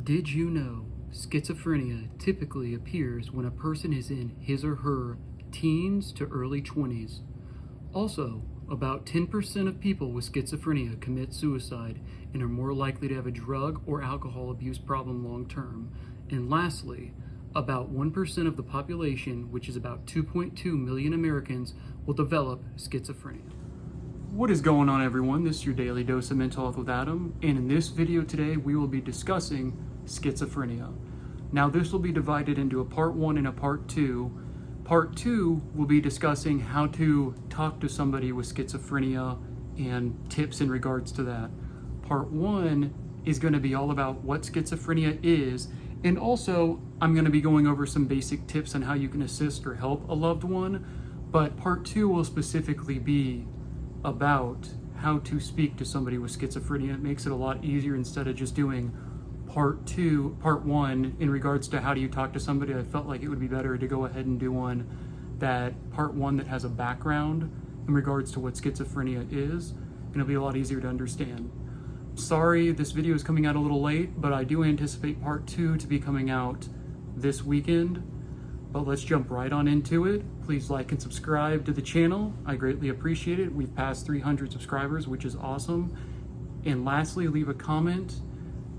Did you know schizophrenia typically appears when a person is in his or her teens to early 20s? Also, about 10% of people with schizophrenia commit suicide and are more likely to have a drug or alcohol abuse problem long term. And lastly, about 1% of the population, which is about 2.2 million Americans, will develop schizophrenia. What is going on, everyone? This is your daily dose of mental health with Adam, and in this video today we will be discussing schizophrenia. Now this will be divided into a part 1 and a part 2. Part 2 will be discussing how to talk to somebody with schizophrenia and tips in regards to that. Part 1 is going to be all about what schizophrenia is, and also I'm going to be going over some basic tips on how you can assist or help a loved one. But part 2 will specifically be about how to speak to somebody with schizophrenia. It makes it a lot easier instead of just doing part 1 in regards to how do you talk to somebody. I felt like it would be better to go ahead and do part 1 that has a background in regards to what schizophrenia is, and it'll be a lot easier to understand. Sorry this video is coming out a little late, but I do anticipate part 2 to be coming out this weekend. But let's jump right on into it. Please like and subscribe to the channel. I greatly appreciate it. We've passed 300 subscribers, which is awesome. And lastly, leave a comment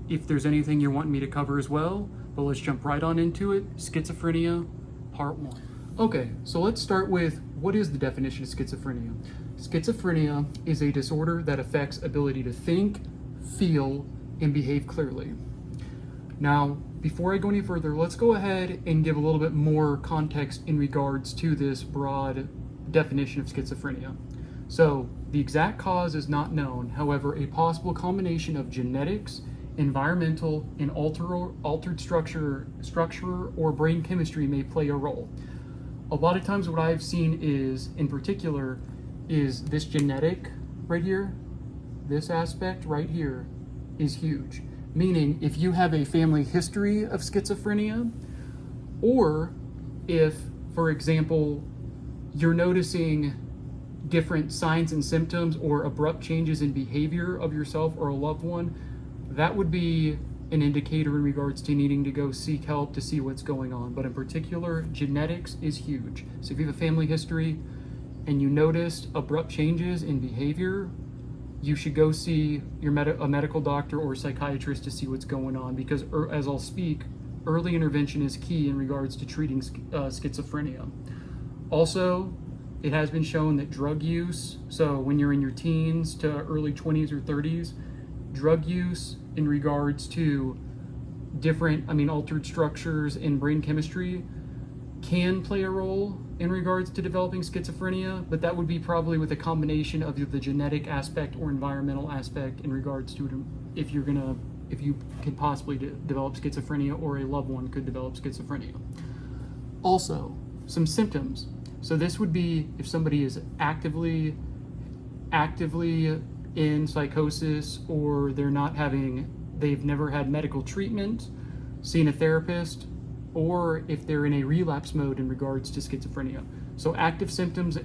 if there's anything you're wanting me to cover as well. But let's jump right on into it. Schizophrenia, part 1. Okay, so let's start with what is the definition of schizophrenia? Schizophrenia is a disorder that affects ability to think, feel, and behave clearly. Now, before I go any further, let's go ahead and give a little bit more context in regards to this broad definition of schizophrenia. So, the exact cause is not known. However, a possible combination of genetics, environmental, and altered structure or brain chemistry may play a role. A lot of times what I've seen is, in particular, is this genetic right here, this aspect right here is huge. Meaning, if you have a family history of schizophrenia, or if, for example, you're noticing different signs and symptoms or abrupt changes in behavior of yourself or a loved one, that would be an indicator in regards to needing to go seek help to see what's going on. But in particular, genetics is huge. So if you have a family history and you noticed abrupt changes in behavior, you should go see a medical doctor or psychiatrist to see what's going on, because as I'll speak, early intervention is key in regards to treating schizophrenia. Also, it has been shown that drug use, so when you're in your teens to early 20s or 30s, drug use in regards to different, altered structures in brain chemistry can play a role in regards to developing schizophrenia, but that would be probably with a combination of the genetic aspect or environmental aspect in regards to if you could possibly develop schizophrenia or a loved one could develop schizophrenia. Also, some symptoms. So this would be if somebody is actively in psychosis, or they've never had medical treatment, seen a therapist, or if they're in a relapse mode in regards to schizophrenia. So active symptoms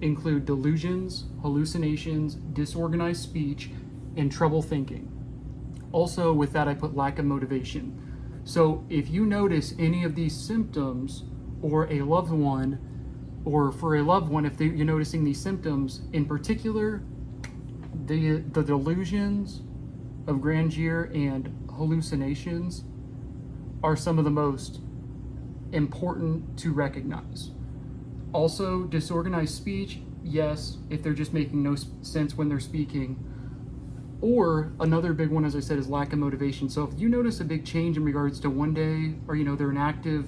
include delusions, hallucinations, disorganized speech, and trouble thinking. Also with that, I put lack of motivation. So if you notice any of these symptoms, or a loved one, or for a loved one, if you're noticing these symptoms, in particular, the delusions of grandeur and hallucinations are some of the most important to recognize. Also, disorganized speech, yes, if they're just making no sense when they're speaking. Or another big one, as I said, is lack of motivation. So if you notice a big change in regards to one day, or they're active,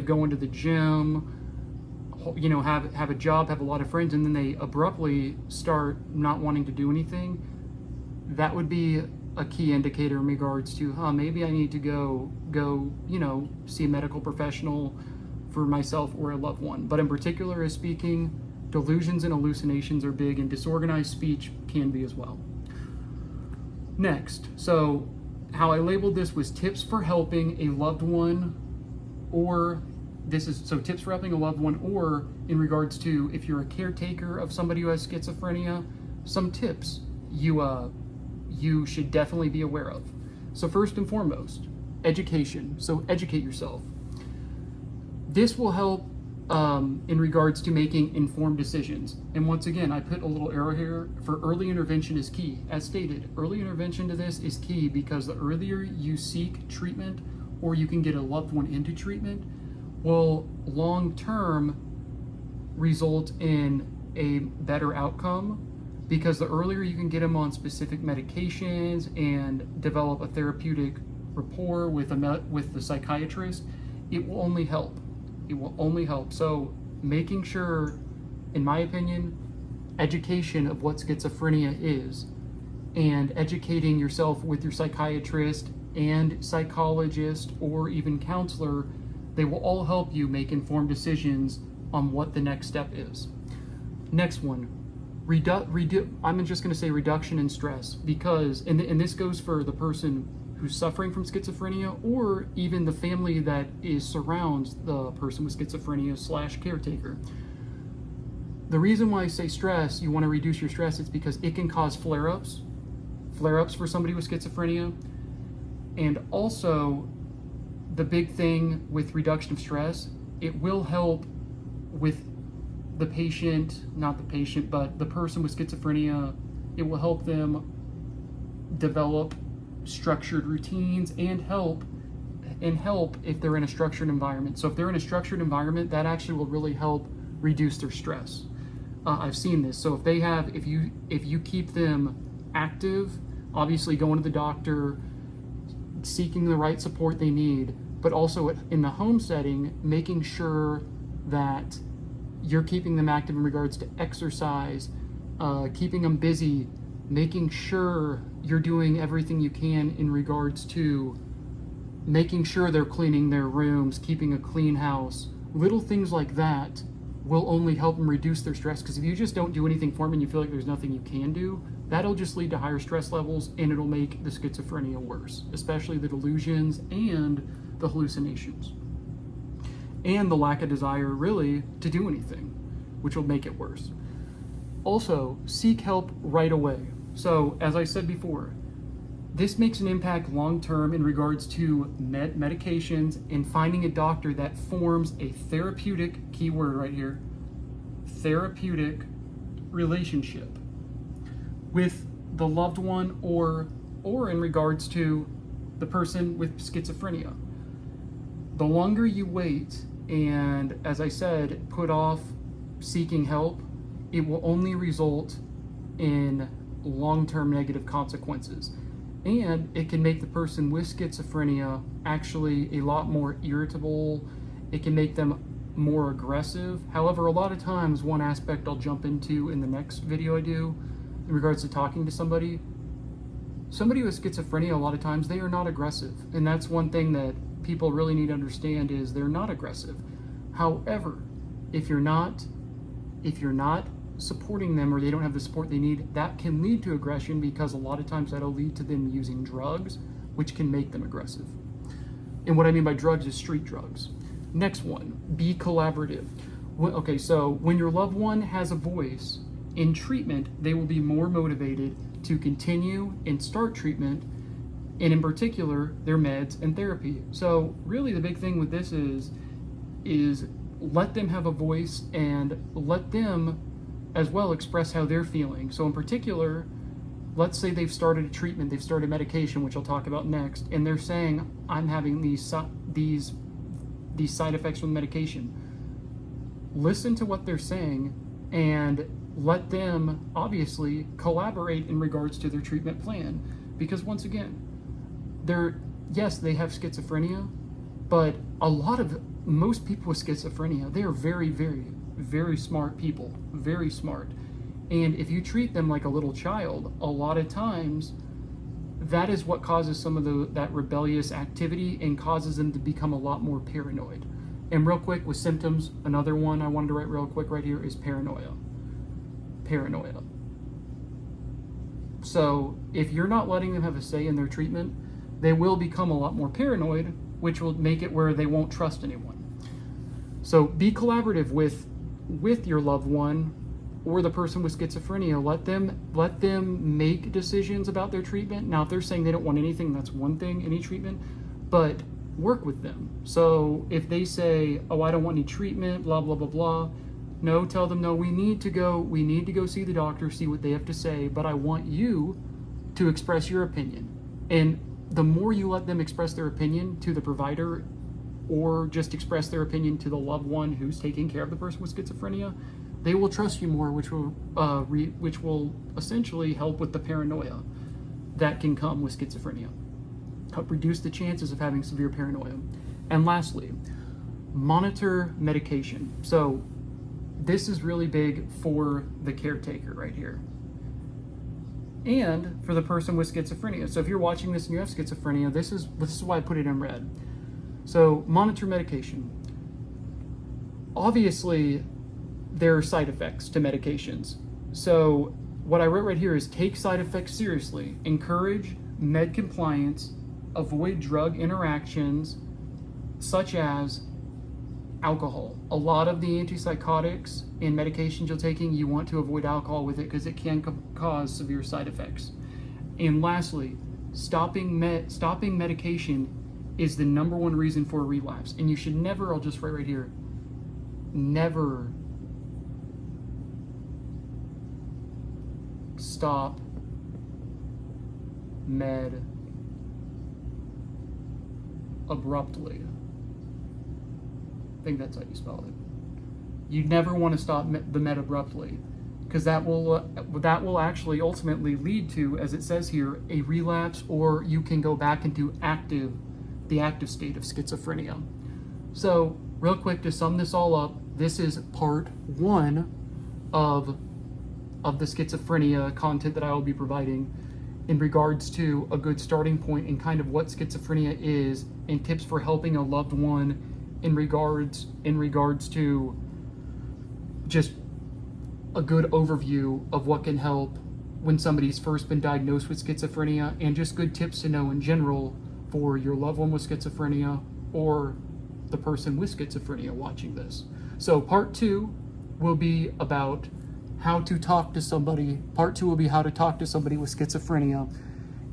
going to the gym, have a job, have a lot of friends, and then they abruptly start not wanting to do anything, that would be a key indicator in regards to, maybe I need to go, see a medical professional for myself or a loved one. But in particular, as speaking, delusions and hallucinations are big, and disorganized speech can be as well. Next, so how I labeled this was tips for helping a loved one, or tips for helping a loved one, or in regards to if you're a caretaker of somebody who has schizophrenia, some tips you you should definitely be aware of. So first and foremost, education. So educate yourself. This will help in regards to making informed decisions. And once again, I put a little arrow here for early intervention is key. As stated, early intervention to this is key because the earlier you seek treatment or you can get a loved one into treatment will long-term result in a better outcome, because the earlier you can get them on specific medications and develop a therapeutic rapport with the psychiatrist, it will only help. It will only help. So making sure, in my opinion, education of what schizophrenia is and educating yourself with your psychiatrist and psychologist or even counselor, they will all help you make informed decisions on what the next step is. Next one, I'm just going to say reduction in stress, because, and this goes for the person who's suffering from schizophrenia or even the family that surrounds the person with schizophrenia / caretaker. The reason why I say stress, you want to reduce your stress, it's because it can cause flare-ups for somebody with schizophrenia. And also, the big thing with reduction of stress, it will help with the patient, not the patient, but the person with schizophrenia. It will help them develop structured routines and help if they're in a structured environment. So if they're in a structured environment, that actually will really help reduce their stress. I've seen this. So if you keep them active, obviously going to the doctor, seeking the right support they need, but also in the home setting, making sure that you're keeping them active in regards to exercise, keeping them busy, making sure you're doing everything you can in regards to making sure they're cleaning their rooms, keeping a clean house. Little things like that will only help them reduce their stress, because if you just don't do anything for them and you feel like there's nothing you can do, that'll just lead to higher stress levels and it'll make the schizophrenia worse, especially the delusions and the hallucinations. And the lack of desire really to do anything, which will make it worse. Also, seek help right away. So, as I said before, this makes an impact long-term in regards to medications and finding a doctor that forms a therapeutic, keyword right here, therapeutic relationship with the loved one or in regards to the person with schizophrenia. The longer you wait and, as I said, put off seeking help, it will only result in long-term negative consequences. And it can make the person with schizophrenia actually a lot more irritable. It can make them more aggressive. However, a lot of times, one aspect I'll jump into in the next video I do in regards to talking to somebody with schizophrenia, a lot of times they are not aggressive. And that's one thing that people really need to understand, is they're not aggressive. However, if you're not supporting them or they don't have the support they need, that can lead to aggression, because a lot of times that'll lead to them using drugs, which can make them aggressive. And what I mean by drugs is street drugs. Next one, be collaborative. Okay, so when your loved one has a voice in treatment, they will be more motivated to continue and start treatment, and in particular, their meds and therapy. So really the big thing with this is let them have a voice and let them as well express how they're feeling. So in particular, let's say they've started a treatment, they've started medication, which I'll talk about next, and they're saying, I'm having these side effects from the medication. Listen to what they're saying and let them obviously collaborate in regards to their treatment plan. Because once again, yes, they have schizophrenia, but most people with schizophrenia, they are very, very, very smart people, very smart. And if you treat them like a little child, a lot of times that is what causes some of that rebellious activity and causes them to become a lot more paranoid. And real quick with symptoms, another one I wanted to write real quick right here is paranoia. Paranoia. So if you're not letting them have a say in their treatment, they will become a lot more paranoid, which will make it where they won't trust anyone. So be collaborative with your loved one or the person with schizophrenia, let them make decisions about their treatment. Now, if they're saying they don't want anything, that's one thing, any treatment, but work with them. So if they say, oh, I don't want any treatment, blah, blah, blah, blah, no, tell them, no, we need to go see the doctor, see what they have to say, but I want you to express your opinion. And the more you let them express their opinion to the provider, or just express their opinion to the loved one who's taking care of the person with schizophrenia, they will trust you more, which will essentially help with the paranoia that can come with schizophrenia. Help reduce the chances of having severe paranoia. And lastly, monitor medication. So this is really big for the caretaker right here, and for the person with schizophrenia. So if you're watching this and you have schizophrenia, this is why I put it in red. So monitor medication. Obviously, there are side effects to medications. So what I wrote right here is take side effects seriously. Encourage med compliance. Avoid drug interactions such as alcohol. A lot of the antipsychotics and medications you're taking, you want to avoid alcohol with it because it can cause severe side effects. And lastly, stopping medication is the number one reason for relapse. And you should never, I'll just write right here, never stop med abruptly. I think that's how you spell it. You never want to stop the med abruptly, because that will actually ultimately lead to, as it says here, a relapse, or you can go back into the active state of schizophrenia. So real quick, to sum this all up, this is part 1 of the schizophrenia content that I will be providing in regards to a good starting point and kind of what schizophrenia is, and tips for helping a loved one in regards to just a good overview of what can help when somebody's first been diagnosed with schizophrenia, and just good tips to know in general for your loved one with schizophrenia or the person with schizophrenia watching this. So part 2 will be about how to talk to somebody. Part 2 will be how to talk to somebody with schizophrenia.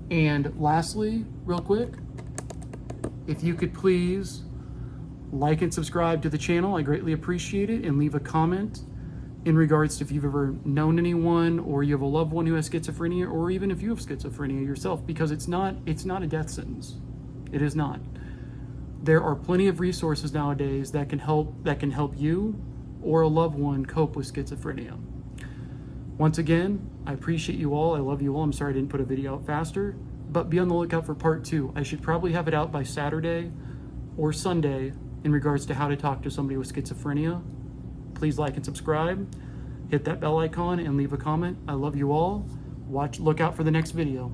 And lastly, real quick, if you could please like and subscribe to the channel, I greatly appreciate it, and leave a comment in regards to if you've ever known anyone, or you have a loved one who has schizophrenia, or even if you have schizophrenia yourself, because it's not a death sentence. It is not. There are plenty of resources nowadays that can help you or a loved one cope with schizophrenia. Once again, I appreciate you all. I love you all. I'm sorry I didn't put a video out faster, but be on the lookout for part 2. I should probably have it out by Saturday or Sunday in regards to how to talk to somebody with schizophrenia. Please like and subscribe, hit that bell icon, and leave a comment. I love you all. Look out for the next video.